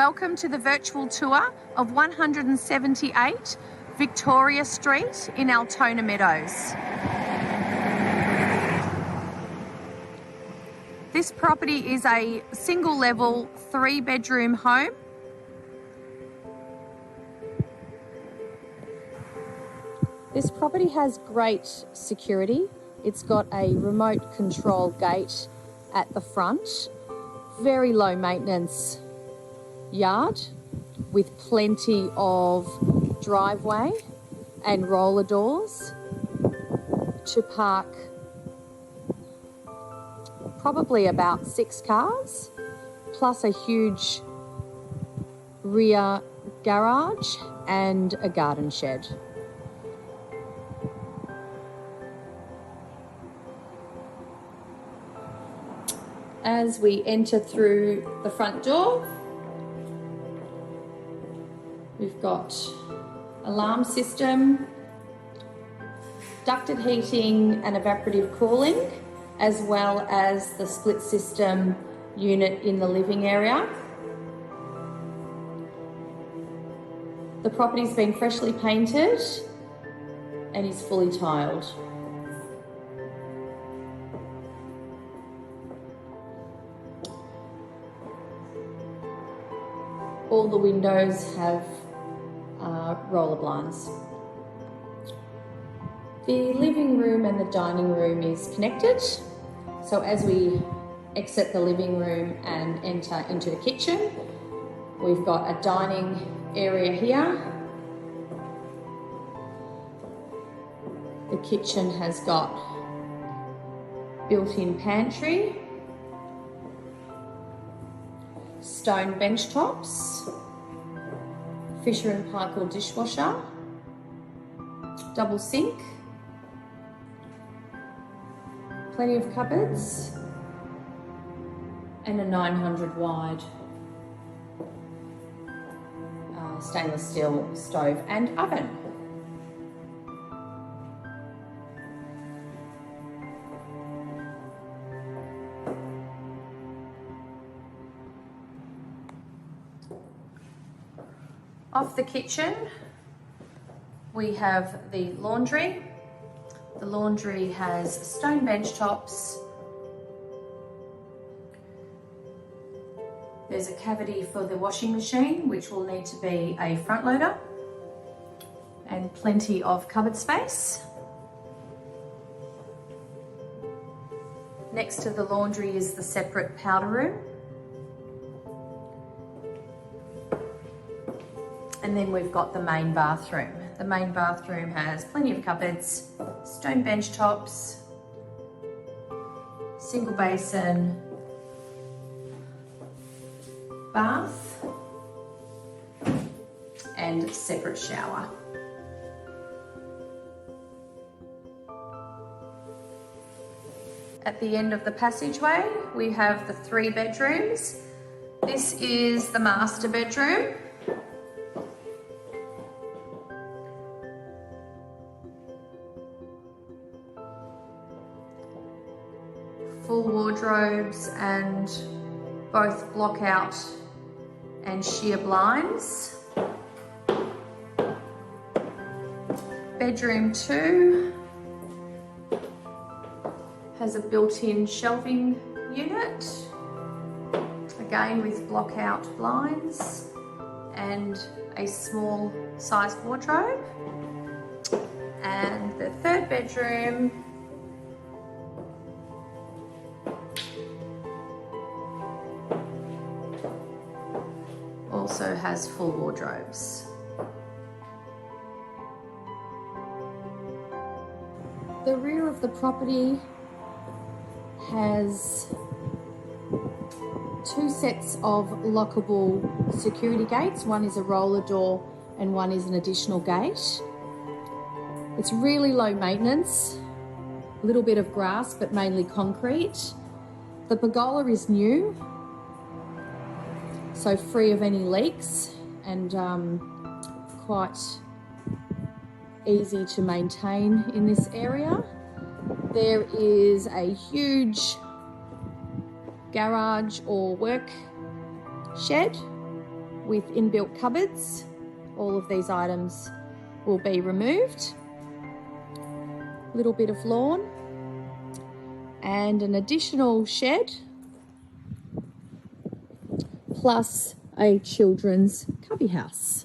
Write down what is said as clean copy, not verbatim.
Welcome to the virtual tour of 178 Victoria Street in Altona Meadows. This property is a single level 3-bedroom home. This property has great security. It's got a remote control gate at the front, very low maintenance yard with plenty of driveway and roller doors to park probably about 6 cars, plus a huge rear garage and a garden shed. As we enter through the front door, we've got alarm system, ducted heating and evaporative cooling, as well as the split system unit in the living area. The property's been freshly painted and is fully tiled. All the windows have roller blinds. The living room and the dining room is connected. So as we exit the living room and enter into the kitchen, we've got a dining area here. The kitchen has got built-in pantry, stone bench tops, Fisher & Paykel dishwasher, double sink, plenty of cupboards, and a 900 wide stainless steel stove and oven. Off the kitchen, we have the laundry. The laundry has stone bench tops. There's a cavity for the washing machine, which will need to be a front loader, and plenty of cupboard space. Next to the laundry is the separate powder room. And then we've got the main bathroom. The main bathroom has plenty of cupboards, stone bench tops, single basin, bath, and separate shower. At the end of the passageway, we have the 3 bedrooms. This is the master bedroom. Full wardrobes and both block out and sheer blinds. Bedroom 2 has a built-in shelving unit, again with block out blinds and a small size wardrobe. And the 3rd bedroom also has full wardrobes. The rear of the property has 2 sets of lockable security gates. One is a roller door and one is an additional gate. It's really low maintenance, a little bit of grass but mainly concrete. The pergola is new, so free of any leaks and quite easy to maintain in this area. There is a huge garage or work shed with inbuilt cupboards. All of these items will be removed. A little bit of lawn and an additional shed, plus a children's cubby house.